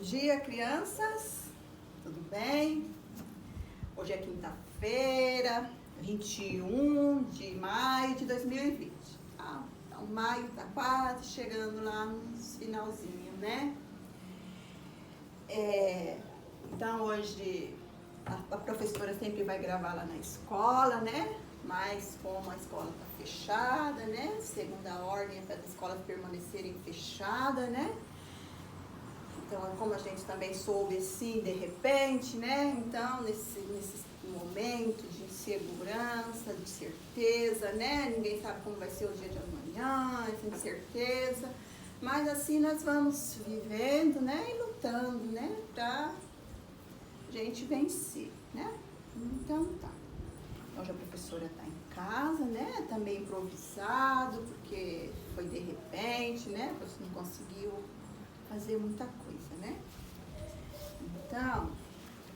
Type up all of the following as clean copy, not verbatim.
dia, crianças. Tudo bem? Hoje é quinta-feira, 21 de maio de 2020. Então, maio tá quase chegando lá no finalzinho, né? Então, hoje a professora sempre vai gravar lá na escola, né? Mas como a escola tá fechada, né? Segunda ordem é para as escolas permanecerem fechadas, né? Então, como a gente também soube assim, de repente, né? Então, nesse momento de insegurança, de incerteza, né? Ninguém sabe como vai ser o dia de amanhã, essa incerteza. Mas assim nós vamos vivendo, né? E lutando, né? Pra gente vencer, né? Então, tá. Hoje a professora tá em casa, né? Tá meio improvisado, porque foi de repente, né? Você não conseguiu fazer muita coisa, né? Então,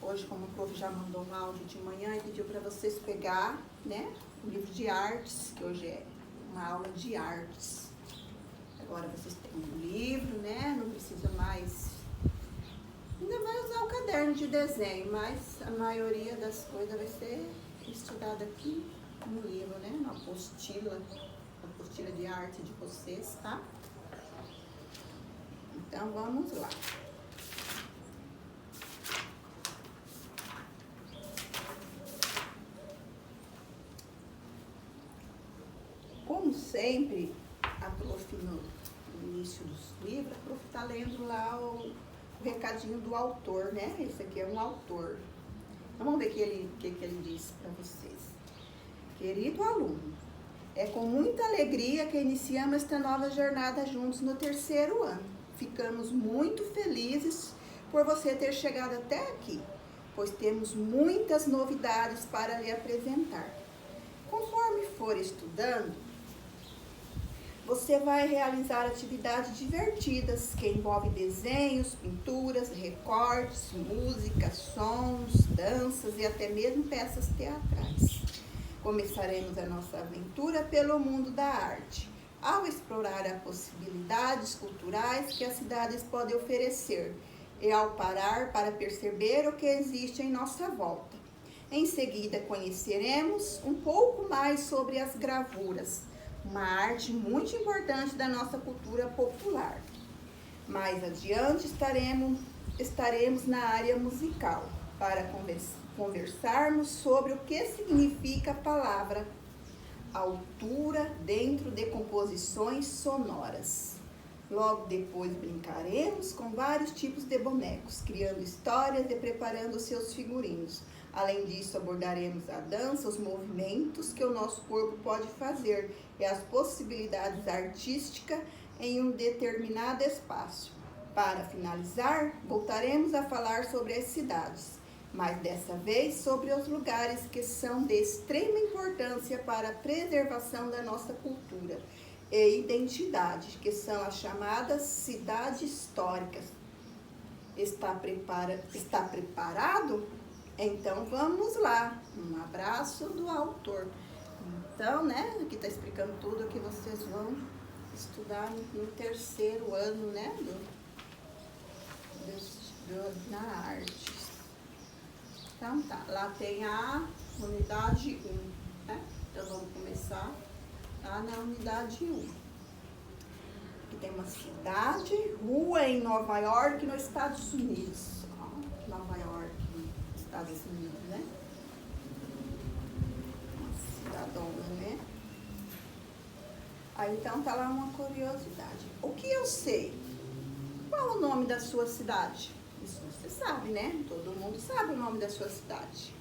hoje, como o prof já mandou um áudio de manhã e pediu para vocês pegar, né, o livro de artes, que hoje é uma aula de artes. Agora vocês têm um livro, né? Não precisa mais. Ainda vai usar o caderno de desenho, mas a maioria das coisas vai ser estudada aqui no livro, né? Na apostila de arte de vocês, tá? Então, vamos lá. Como sempre, a prof, no início dos livros, a prof está lendo lá o recadinho do autor, né? Esse aqui é um autor. Então, vamos ver o que ele disse para vocês. Querido aluno, é com muita alegria que iniciamos esta nova jornada juntos no 3º ano. Ficamos muito felizes por você ter chegado até aqui, pois temos muitas novidades para lhe apresentar. Conforme for estudando, você vai realizar atividades divertidas que envolvem desenhos, pinturas, recortes, música, sons, danças e até mesmo peças teatrais. Começaremos a nossa aventura pelo mundo da arte, ao explorar as possibilidades culturais que as cidades podem oferecer e ao parar para perceber o que existe em nossa volta. Em seguida, conheceremos um pouco mais sobre as gravuras, uma arte muito importante da nossa cultura popular. Mais adiante estaremos na área musical para conversarmos sobre o que significa a palavra altura dentro de composições sonoras. Logo depois brincaremos com vários tipos de bonecos, criando histórias e preparando seus figurinos. Além disso, abordaremos a dança, os movimentos que o nosso corpo pode fazer e as possibilidades artísticas em um determinado espaço. Para finalizar, voltaremos a falar sobre as cidades, mas dessa vez sobre os lugares que são de extrema importância para a preservação da nossa cultura e identidade, que são as chamadas cidades históricas. Está preparado? Então vamos lá. Um abraço do autor. Então, né, aqui está explicando tudo que vocês vão estudar no 3º ano, né, na arte. Então tá, lá tem a unidade 1, né? Então vamos começar lá na unidade 1. Aqui tem uma cidade, rua em Nova York, nos Estados Unidos. Nova York, Estados Unidos, né? Uma cidadona, né? Aí então tá lá uma curiosidade. O que eu sei? Qual o nome da sua cidade? Isso você sabe, né? Todo mundo sabe o nome da sua cidade.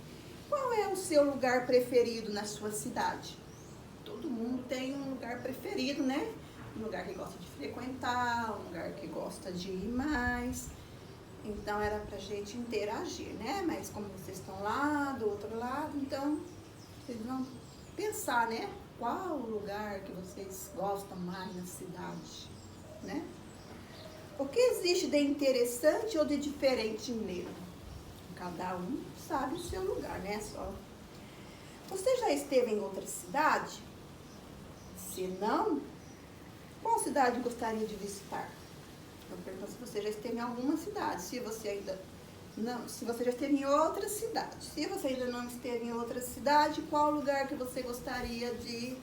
Qual é o seu lugar preferido na sua cidade? Todo mundo tem um lugar preferido, né? Um lugar que gosta de frequentar, um lugar que gosta de ir mais. Então era pra gente interagir, né? Mas como vocês estão lá, do outro lado, então vocês vão pensar, né? Qual o lugar que vocês gostam mais na cidade, né? O que existe de interessante ou de diferente nele? Cada um sabe o seu lugar, né? Você já esteve em outra cidade? Se não, qual cidade gostaria de visitar? Eu perguntando se você já esteve em alguma cidade, se você ainda não, se você já esteve em outra cidade. Se você ainda não esteve em outra cidade, qual lugar que você gostaria de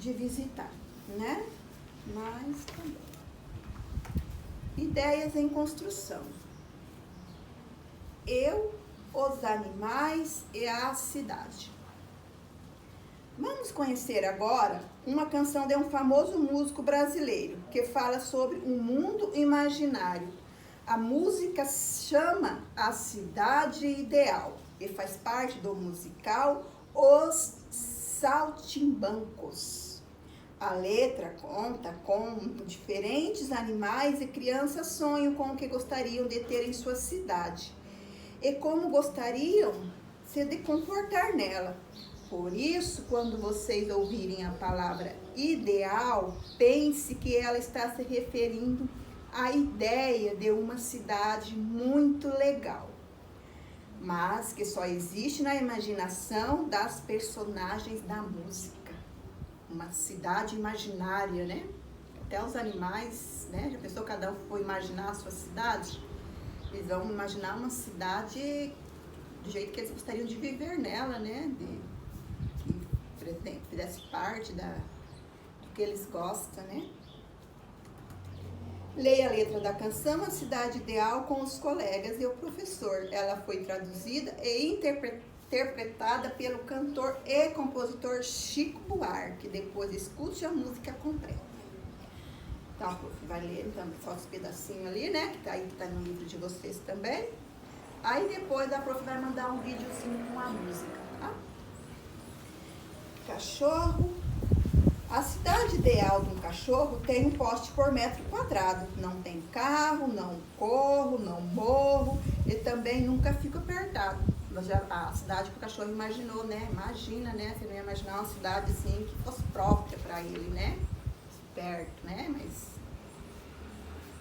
visitar, né? Mas também. Ideias em construção. Eu, os animais e a cidade. Vamos conhecer agora uma canção de um famoso músico brasileiro que fala sobre um mundo imaginário. A música chama A Cidade Ideal e faz parte do musical Os Saltimbancos. A letra conta com diferentes animais e crianças sonham com o que gostariam de ter em sua cidade e como gostariam se de confortar nela. Por isso, quando vocês ouvirem a palavra ideal, pense que ela está se referindo à ideia de uma cidade muito legal, mas que só existe na imaginação das personagens da música. Uma cidade imaginária, né? Até os animais, né? Já pensou, cada um for imaginar a sua cidade? Eles vão imaginar uma cidade do jeito que eles gostariam de viver nela, né? Que fizesse parte do que eles gostam, né? Leia a letra da canção A Cidade Ideal com os colegas e o professor. Ela foi traduzida e interpretada pelo cantor e compositor Chico Buarque. Depois escute a música completa. Então, a prof vai ler então, só esse pedacinho ali, né? Que tá no livro de vocês também. Aí depois a prof vai mandar um videozinho com a música, tá? Cachorro. A cidade ideal de um cachorro tem um poste por metro quadrado. Não tem carro, não corro, não morro e também nunca fico apertado. A cidade que o cachorro imaginou, né? Imagina, né? Você não ia imaginar uma cidade assim que fosse própria para ele, né? Perto, né? Mas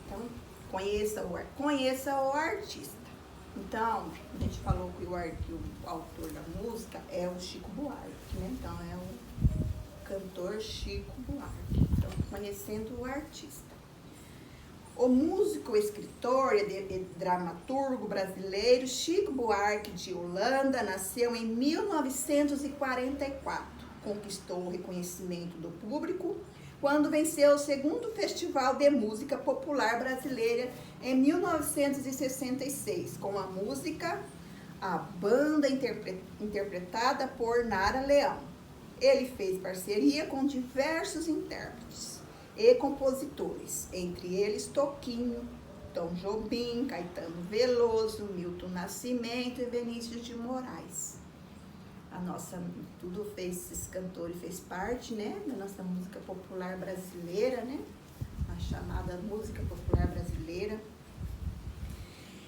então conheça o artista. Então, a gente falou que o autor da música é o Chico Buarque, né? Então é o cantor Chico Buarque. Então, conhecendo o artista. O músico, escritor e dramaturgo brasileiro Chico Buarque de Holanda nasceu em 1944. Conquistou o reconhecimento do público quando venceu o segundo Festival de Música Popular Brasileira em 1966, com a música A Banda interpretada por Nara Leão. Ele fez parceria com diversos intérpretes e compositores, entre eles Toquinho, Tom Jobim, Caetano Veloso, Milton Nascimento e Vinícius de Moraes. Esses cantores fez parte, né, da nossa música popular brasileira, né, a chamada música popular brasileira.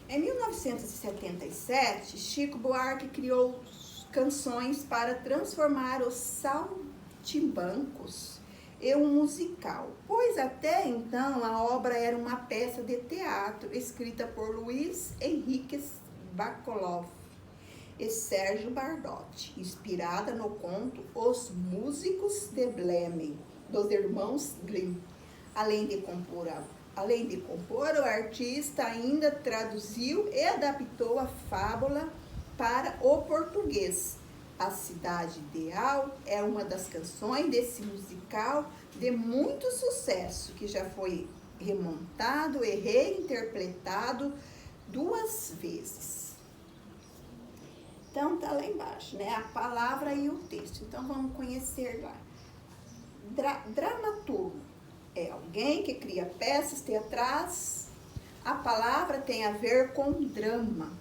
Em 1977, Chico Buarque criou canções para transformar os Saltimbancos em um musical, pois até então a obra era uma peça de teatro escrita por Luiz Henrique Bacalov e Sérgio Bardotti, inspirada no conto Os Músicos de Bremen, dos irmãos Grimm. Além de compor, o artista ainda traduziu e adaptou a fábula para o português. A Cidade Ideal é uma das canções desse musical de muito sucesso, que já foi remontado e reinterpretado 2 vezes. Então, tá lá embaixo, né? A palavra e o texto. Então, vamos conhecer lá. Dramaturgo é alguém que cria peças teatrais. A palavra tem a ver com drama,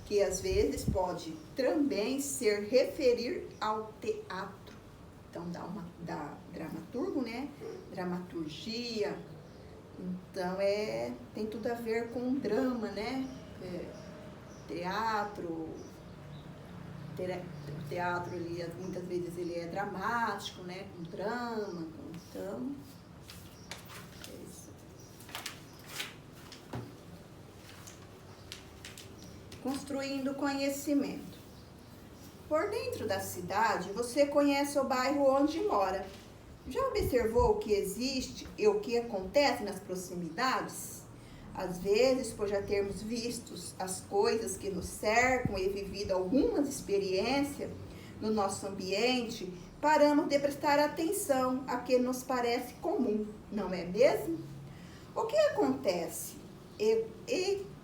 que às vezes pode também ser referir ao teatro. Então, dá dramaturgo, né? Dramaturgia. Então, tem tudo a ver com drama, né? Teatro. O teatro, muitas vezes, ele é dramático, né? Com drama, então... É isso. Construindo conhecimento. Por dentro da cidade, você conhece o bairro onde mora. Já observou o que existe e o que acontece nas proximidades? Às vezes, por já termos visto as coisas que nos cercam e vivido algumas experiências no nosso ambiente, paramos de prestar atenção a que nos parece comum, não é mesmo? O que acontece é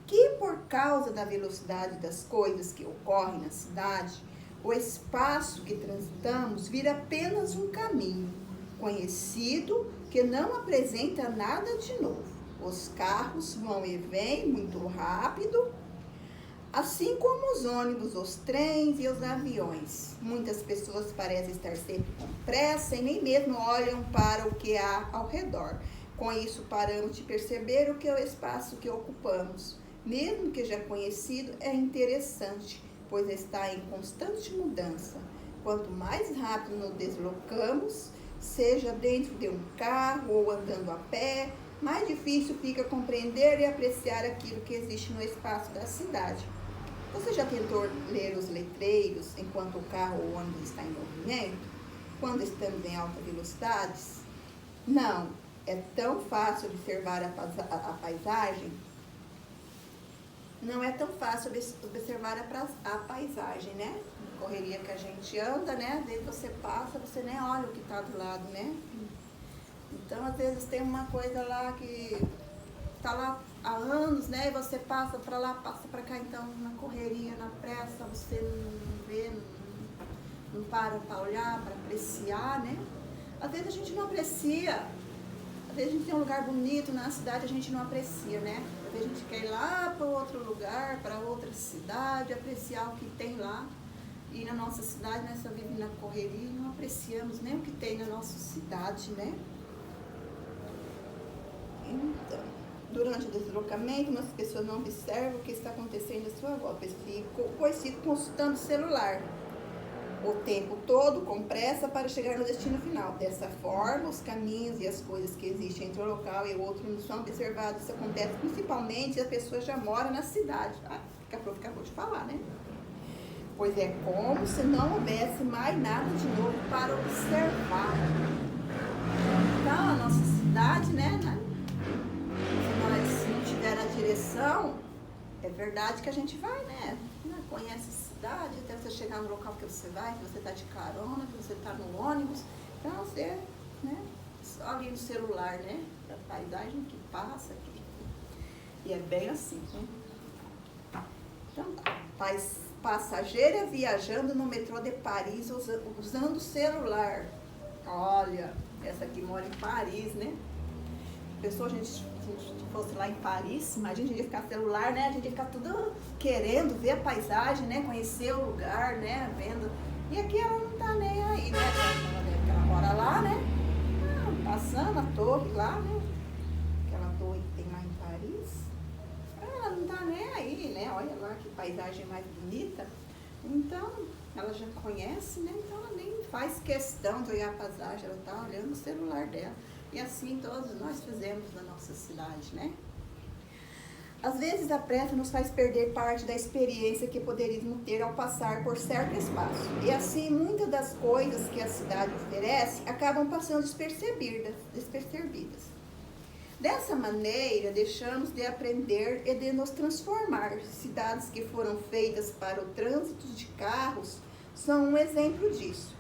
que por causa da velocidade das coisas que ocorrem na cidade, o espaço que transitamos vira apenas um caminho conhecido que não apresenta nada de novo. Os carros vão e vêm muito rápido, assim como os ônibus, os trens e os aviões. Muitas pessoas parecem estar sempre com pressa e nem mesmo olham para o que há ao redor. Com isso, paramos de perceber o que é o espaço que ocupamos. Mesmo que já conhecido, é interessante, pois está em constante mudança. Quanto mais rápido nos deslocamos, seja dentro de um carro ou andando a pé, mais difícil fica compreender e apreciar aquilo que existe no espaço da cidade. Você já tentou ler os letreiros enquanto o carro ou o ônibus está em movimento? Quando estamos em alta velocidade? Não, é tão fácil observar a paisagem. Não é tão fácil observar a paisagem, né? Correria que a gente anda, né? Às vezes você passa, você nem olha o que está do lado, né? Então, às vezes tem uma coisa lá que está lá há anos, né? E você passa para lá, passa para cá, então na correria, na pressa, você não vê, não para olhar, para apreciar, né? Às vezes a gente não aprecia, às vezes a gente tem um lugar bonito na cidade, a gente não aprecia, né? Às vezes a gente quer ir lá para outro lugar, para outra cidade, apreciar o que tem lá. E na nossa cidade, nós só vivemos na correria e não apreciamos nem o que tem na nossa cidade, né? Então, durante o deslocamento, muitas pessoas não observam o que está acontecendo à sua volta, pois ficam consultando o celular o tempo todo, com pressa, para chegar no destino final. Dessa forma, os caminhos e as coisas que existem entre um local e o outro não são observados. Isso acontece principalmente se a pessoa já mora na cidade. Que a prof acabou de falar, né? Pois é como se não houvesse mais nada de novo para observar. Então, a nossa cidade, né? Se não tiver a direção, é verdade que a gente vai, né? Conhece a cidade, até você chegar no local que você vai, que você está de carona, que você está no ônibus. Então, você, né? Só ali no celular, né? A paisagem que passa aqui. E é bem assim, né? Então, passageira viajando no metrô de Paris usando o celular. Olha, essa aqui mora em Paris, né? Pessoa, se fosse lá em Paris, imagina, a gente ia ficar celular, né? A gente ia ficar tudo querendo ver a paisagem, né? Conhecer o lugar, né? Vendo. E aqui ela não tá nem aí, né? Ela mora lá, né? Passando a torre lá, né? Aquela torre que tem lá em Paris. Ela não tá nem aí, né? Olha lá que paisagem mais bonita. Então, ela já conhece, né? Então ela nem faz questão de olhar a paisagem, ela tá olhando o celular dela. E assim todos nós fizemos na nossa cidade, né? Às vezes a pressa nos faz perder parte da experiência que poderíamos ter ao passar por certo espaço. E assim, muitas das coisas que a cidade oferece acabam passando despercebidas. Dessa maneira, deixamos de aprender e de nos transformar. Cidades que foram feitas para o trânsito de carros são um exemplo disso.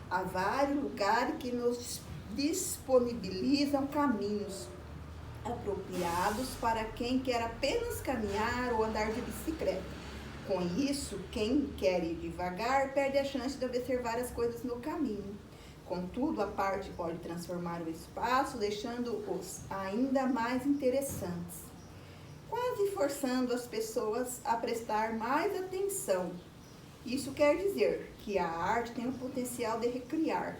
Há vários lugares que nos disponibilizam caminhos apropriados para quem quer apenas caminhar ou andar de bicicleta. Com isso, quem quer ir devagar perde a chance de observar as coisas no caminho. Contudo, a parte pode transformar o espaço, deixando-os ainda mais interessantes, quase forçando as pessoas a prestar mais atenção. Isso quer dizer que a arte tem o potencial de recriar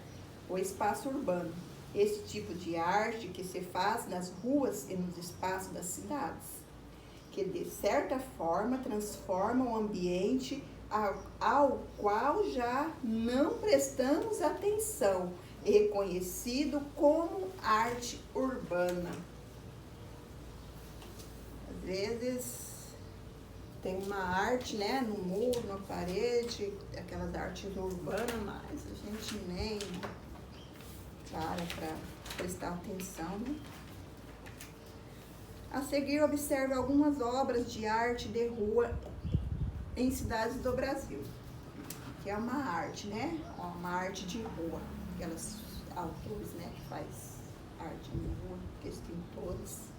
o espaço urbano. Esse tipo de arte que se faz nas ruas e nos espaços das cidades, que de certa forma transforma o ambiente ao qual já não prestamos atenção, reconhecido como arte urbana. Às vezes tem uma arte, né, no muro, na parede, aquelas artes urbanas, mas a gente nem para prestar atenção, né? A seguir, observe algumas obras de arte de rua em cidades do Brasil, que é uma arte, né? Uma arte de rua, aquelas autores, né, que faz arte de rua, aqueles pintores.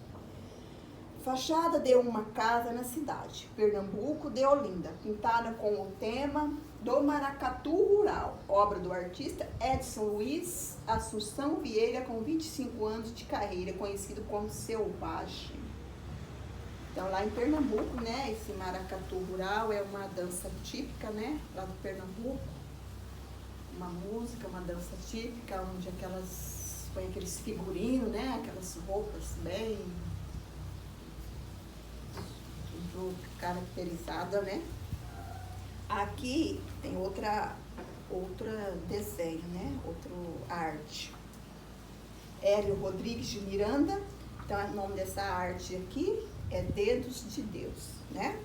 Fachada de uma casa na cidade, Pernambuco de Olinda, pintada com o tema do maracatu rural, obra do artista Edson Luiz Assunção Vieira, com 25 anos de carreira, conhecido como Selvagem. Então, lá em Pernambuco, né, esse maracatu rural é uma dança típica, né, lá do Pernambuco, uma música, uma dança típica, onde põe aqueles figurinos, né, aquelas roupas bem caracterizada, né? Aqui tem outra desenho, né? Outra arte. Hélio Rodrigues de Miranda. Então, o nome dessa arte aqui é Dedos de Deus, né?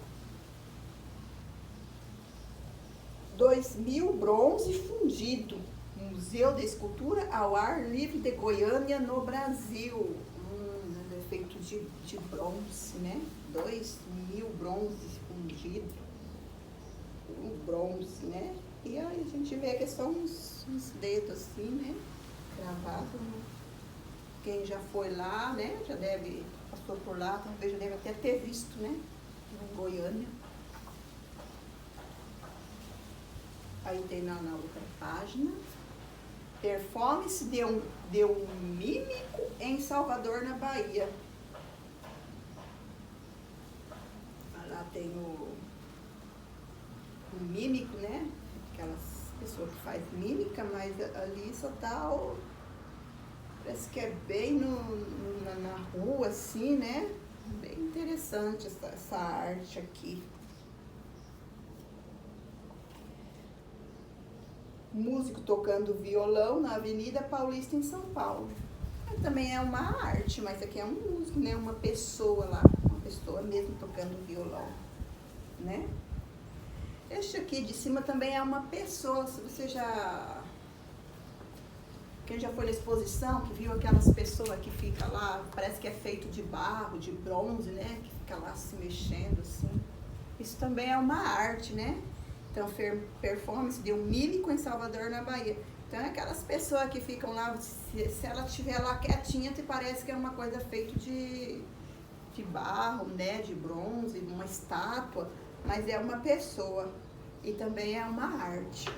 2000 bronze fundido. Museu de Escultura ao Ar Livre de Goiânia, no Brasil. É feito de bronze, né? 2000 bronze fundido. Um bronze, né? E aí a gente vê que são uns dedos assim, né? Gravado. Quem já foi lá, né? Já passou por lá, talvez já deve até ter visto, né? Em Goiânia. Aí tem na outra página. Performance de um mímico em Salvador, na Bahia. Lá tem o mímico, né? Aquelas pessoas que fazem mímica, mas ali só tá parece que é bem na rua, assim, né? Bem interessante essa arte aqui. Músico tocando violão na Avenida Paulista, em São Paulo. Também é uma arte, mas aqui é um músico, né? Uma pessoa lá, uma pessoa mesmo tocando violão, né? Este aqui de cima também é uma pessoa. Se você quem já foi na exposição, que viu aquelas pessoas que fica lá, parece que é feito de barro, de bronze, né? Que fica lá se mexendo, assim. Isso também é uma arte, né? Então, performance de um mímico em Salvador, na Bahia. Então, é aquelas pessoas que ficam lá, se ela estiver lá quietinha, te parece que é uma coisa feita de barro, né? De bronze, uma estátua, mas é uma pessoa e também é uma arte.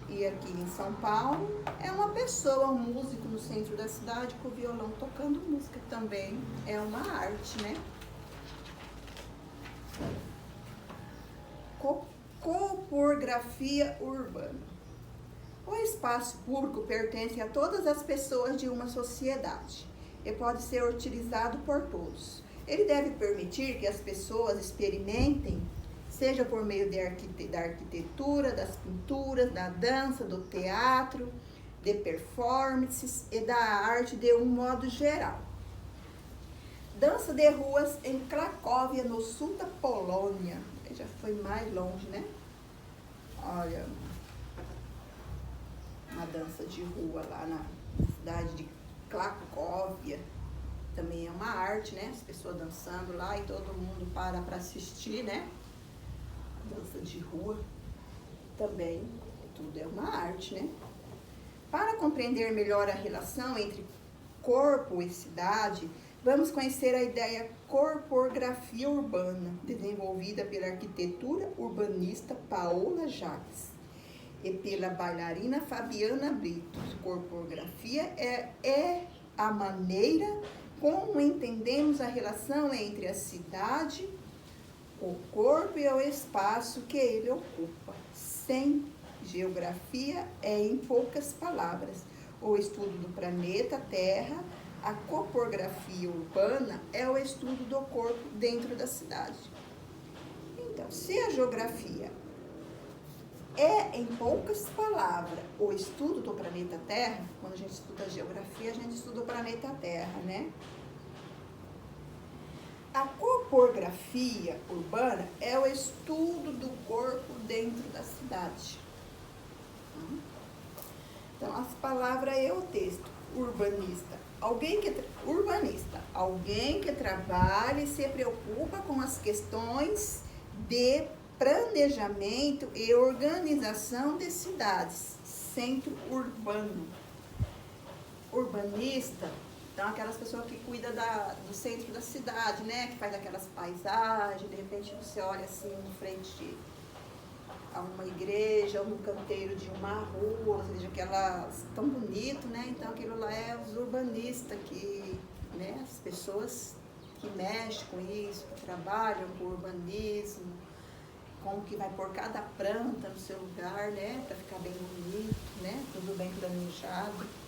E aqui em São Paulo, é uma pessoa, um músico no centro da cidade com o violão tocando música, também é uma arte, né? Topografia urbana. O espaço público pertence a todas as pessoas de uma sociedade e pode ser utilizado por todos. Ele deve permitir que as pessoas experimentem, seja por meio da arquitetura, das pinturas, da dança, do teatro, de performances e da arte de um modo geral. Dança de ruas em Cracóvia, no sul da Polônia. Já foi mais longe, né? Olha, uma dança de rua lá na cidade de Cracóvia. Também é uma arte, né? As pessoas dançando lá e todo mundo para assistir, né? Dança de rua também, tudo é uma arte, né? Para compreender melhor a relação entre corpo e cidade, vamos conhecer a ideia corpografia urbana, desenvolvida pela arquitetura urbanista Paola Jacques e pela bailarina Fabiana Brito. Corpografia é a maneira como entendemos a relação entre a cidade, o corpo e o espaço que ele ocupa. Sem geografia é, em poucas palavras, o estudo do planeta Terra. A corpografia urbana é o estudo do corpo dentro da cidade. Então, se a geografia é, em poucas palavras, o estudo do planeta Terra, quando a gente estuda a geografia, a gente estuda o planeta Terra, né? A corpografia urbana é o estudo do corpo dentro da cidade. Então, as palavras e o texto. Urbanista urbanista, alguém que trabalha e se preocupa com as questões de planejamento e organização de cidades, centro urbano. Urbanista, então aquelas pessoas que cuidam do centro da cidade, né, que faz aquelas paisagens, de repente você olha assim em frente a uma igreja ou no canteiro de uma rua, ou seja, aquelas tão bonito, né? Então aquilo lá é os urbanistas que, né, as pessoas que mexem com isso, que trabalham com urbanismo, como que vai pôr cada planta no seu lugar, né, para ficar bem bonito, né? Tudo bem planejado.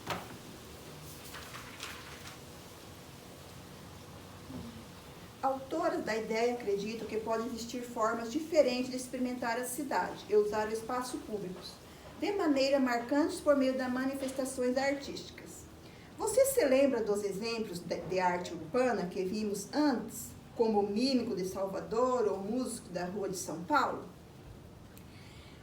Autoras da ideia acreditam que podem existir formas diferentes de experimentar a cidade e usar o espaço público, de maneira marcante por meio das manifestações artísticas. Você se lembra dos exemplos de arte urbana que vimos antes, como o Mímico de Salvador ou o Músico da Rua de São Paulo?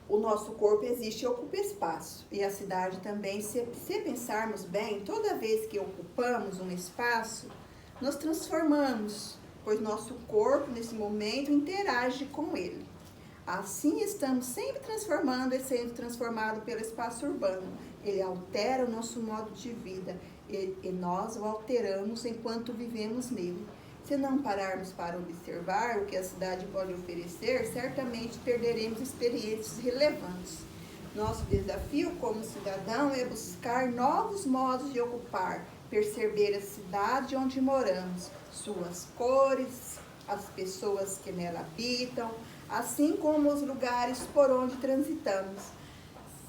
O nosso corpo existe e ocupa espaço, e a cidade também, se pensarmos bem, toda vez que ocupamos um espaço, nos transformamos, pois nosso corpo, nesse momento, interage com ele. Assim, estamos sempre transformando e sendo transformado pelo espaço urbano. Ele altera o nosso modo de vida e nós o alteramos enquanto vivemos nele. Se não pararmos para observar o que a cidade pode oferecer, certamente perderemos experiências relevantes. Nosso desafio como cidadão é buscar novos modos de ocupar, perceber a cidade onde moramos, suas cores, as pessoas que nela habitam, assim como os lugares por onde transitamos,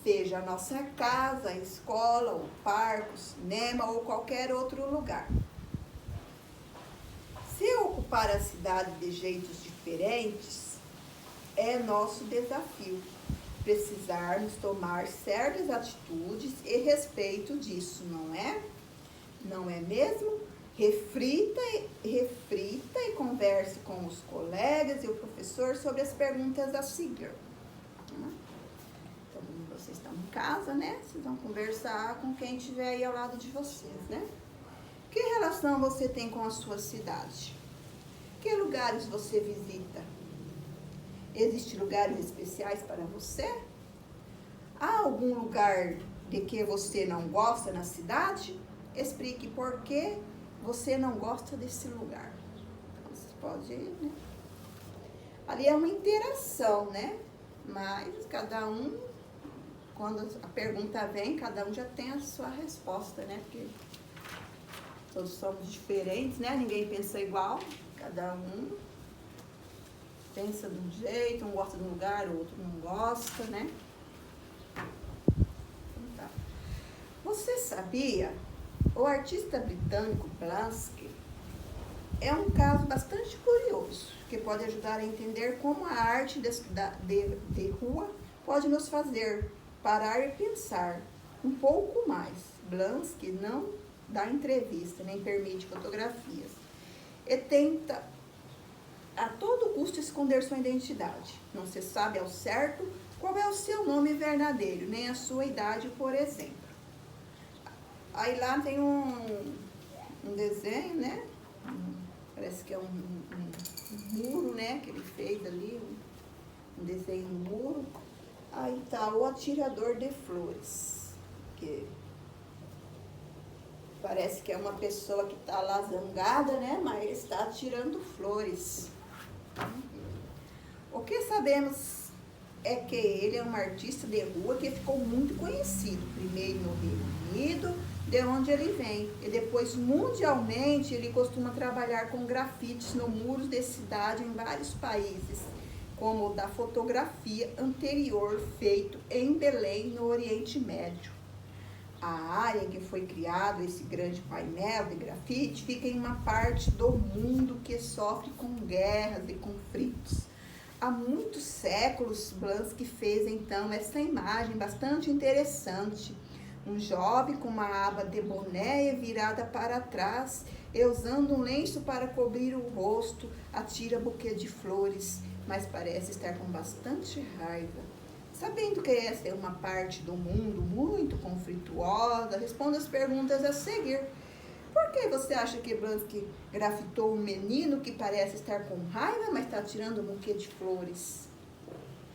seja a nossa casa, a escola, o parque, o cinema ou qualquer outro lugar. Se ocupar a cidade de jeitos diferentes é nosso desafio. Precisarmos tomar certas atitudes e respeito disso, não é? Não é mesmo? Reflita e converse com os colegas e o professor sobre as perguntas a seguir. Então, vocês estão em casa, né? Vocês vão conversar com quem estiver aí ao lado de vocês, né? Que relação você tem com a sua cidade? Que lugares você visita? Existem lugares especiais para você? Há algum lugar de que você não gosta na cidade? Explique por que você não gosta desse lugar. Então, você pode, né? Ali é uma interação, né? Mas cada um, quando a pergunta vem, cada um já tem a sua resposta, né? Porque todos somos diferentes, né? Ninguém pensa igual. Cada um pensa de um jeito, um gosta de um lugar, o outro não gosta, né? Então, tá. Você sabia? O artista britânico Blansky é um caso bastante curioso, que pode ajudar a entender como a arte de rua pode nos fazer parar e pensar um pouco mais. Blansky não dá entrevista, nem permite fotografias, e tenta a todo custo esconder sua identidade. Não se sabe ao certo qual é o seu nome verdadeiro, nem a sua idade, por exemplo. Aí lá tem um desenho, né? Parece que é um muro, né? Que ele fez ali, um desenho no muro. Aí tá o atirador de flores, que parece que é uma pessoa que está lá zangada, né? Mas ele está atirando flores. O que sabemos é que ele é um artista de rua que ficou muito conhecido, primeiro no Reino Unido, de onde ele vem, e depois mundialmente ele costuma trabalhar com grafites no muros de cidade em vários países, como o da fotografia anterior feito em Belém, no Oriente Médio. A área em que foi criado esse grande painel de grafite fica em uma parte do mundo que sofre com guerras e conflitos. Há muitos séculos, Blansky fez então essa imagem bastante interessante. Um jovem com uma aba de boné virada para trás e usando um lenço para cobrir o rosto, atira buquê de flores, mas parece estar com bastante raiva. Sabendo que essa é uma parte do mundo muito conflituosa, responda as perguntas a seguir. Por que você acha que Blavatsky grafitou um menino que parece estar com raiva, mas está tirando um buquê de flores?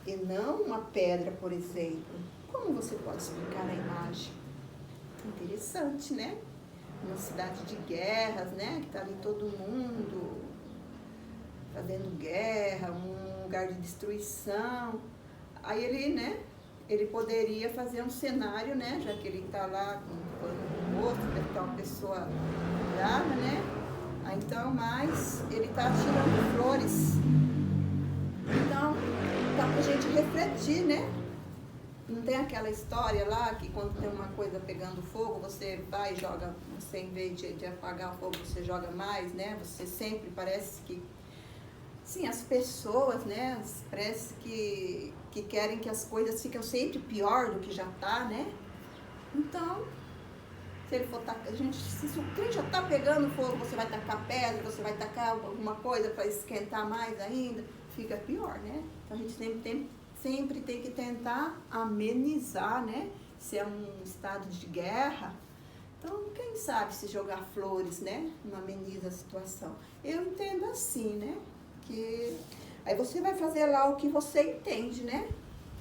E não uma pedra, por exemplo. Como você pode explicar a imagem? Interessante, né? Uma cidade de guerras, né? Que está ali todo mundo fazendo guerra, um lugar de destruição. Aí ele, né? Ele poderia fazer um cenário, né? Já que ele está lá com o pano no rosto, deve estar uma pessoa brava, né? Aí, então, mas ele está tirando flores. Então, dá pra gente refletir, né? Não tem aquela história lá que quando tem uma coisa pegando fogo, você vai e joga, você em vez de apagar o fogo, você joga mais, né? Você sempre parece que, sim, as pessoas, né? Parece que querem que as coisas fiquem sempre pior do que já tá, né? Então, se ele for tacar, se o trem já tá pegando fogo, você vai tacar pedra, você vai tacar alguma coisa para esquentar mais ainda, fica pior, né? Então a gente sempre tem que tentar amenizar, né? Se é um estado de guerra, então quem sabe se jogar flores, né? Não ameniza a situação. Eu entendo assim, né? Que aí você vai fazer lá o que você entende, né?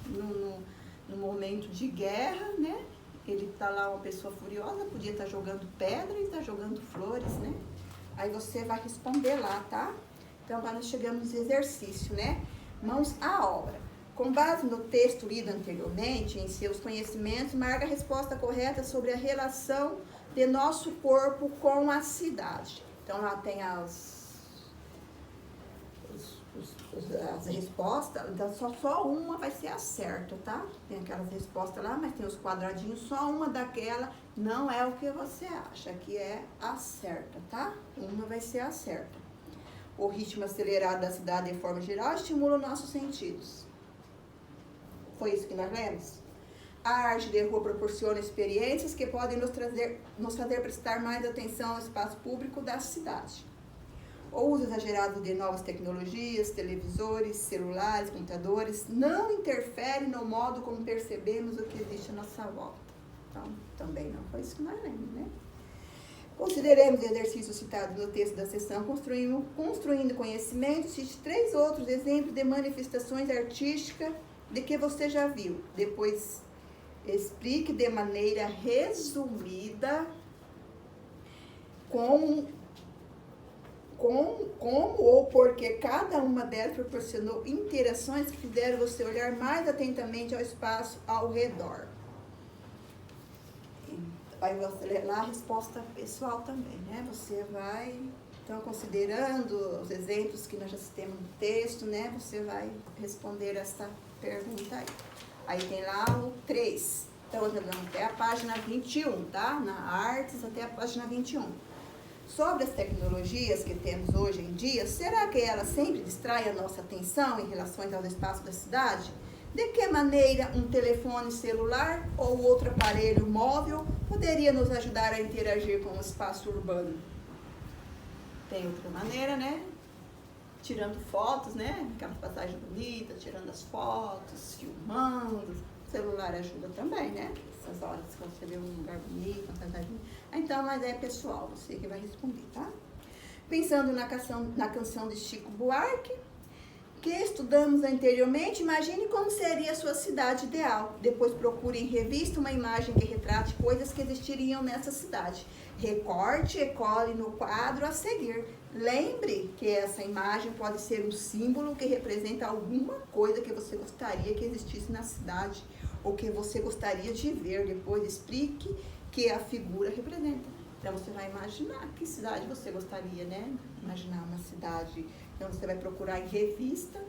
No momento de guerra, né? Ele tá lá uma pessoa furiosa, podia estar jogando pedra e tá jogando flores, né? Aí você vai responder lá, tá? Então, agora nós chegamos no exercício, né? Mãos à obra. Com base no texto lido anteriormente, em seus conhecimentos, marca a resposta correta sobre a relação de nosso corpo com a cidade. Então, lá tem as respostas, então só uma vai ser a certa, tá? Tem aquelas respostas lá, mas tem os quadradinhos, só uma daquela não é o que você acha, que é a certa, tá? Uma vai ser a certa. O ritmo acelerado da cidade, de forma geral, estimula nossos sentidos. Foi isso que nós lemos? A arte de rua proporciona experiências que podem nos fazer prestar mais atenção ao espaço público da cidade. O uso exagerado de novas tecnologias, televisores, celulares, computadores, não interfere no modo como percebemos o que existe à nossa volta. Então, também não foi isso que nós lemos, né? Consideremos o exercício citado no texto da sessão Construindo Conhecimento. Existe 3 outros exemplos de manifestações artísticas de que você já viu. Depois, explique de maneira resumida como ou porque cada uma delas proporcionou interações que fizeram você olhar mais atentamente ao espaço ao redor. Aí você lê lá a resposta pessoal também, né? Você vai, então, considerando os exemplos que nós já citamos no texto, né? Você vai responder essa pergunta aí. Aí tem lá o 3. Então, nós vamos até a página 21, tá? Na Artes, até a página 21. Sobre as tecnologias que temos hoje em dia, será que elas sempre distraem a nossa atenção em relação ao espaço da cidade? De que maneira um telefone celular ou outro aparelho móvel poderia nos ajudar a interagir com o espaço urbano? Tem outra maneira, né? Tirando fotos, né? Aquelas passagens bonitas, tirando as fotos, filmando. O celular ajuda também, né? Essas horas que você vê um lugar bonito, uma paisagem bonita. Então, mas é pessoal, você que vai responder, tá? Pensando na canção de Chico Buarque, que estudamos anteriormente, imagine como seria a sua cidade ideal. Depois procure em revista uma imagem que retrate coisas que existiriam nessa cidade. Recorte e cole no quadro a seguir. Lembre que essa imagem pode ser um símbolo que representa alguma coisa que você gostaria que existisse na cidade ou que você gostaria de ver. Depois explique que a figura representa. Então você vai imaginar que cidade você gostaria, né? Imaginar uma cidade. Então você vai procurar em revista,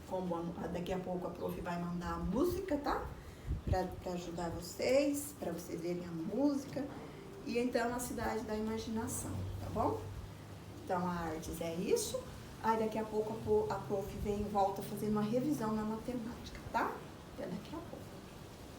como daqui a pouco a prof vai mandar a música, tá? Para ajudar vocês, para vocês verem a música. E então a cidade da imaginação, tá bom? Então a Artes é isso. Aí daqui a pouco a prof vem e volta fazendo uma revisão na matemática, tá? Até daqui.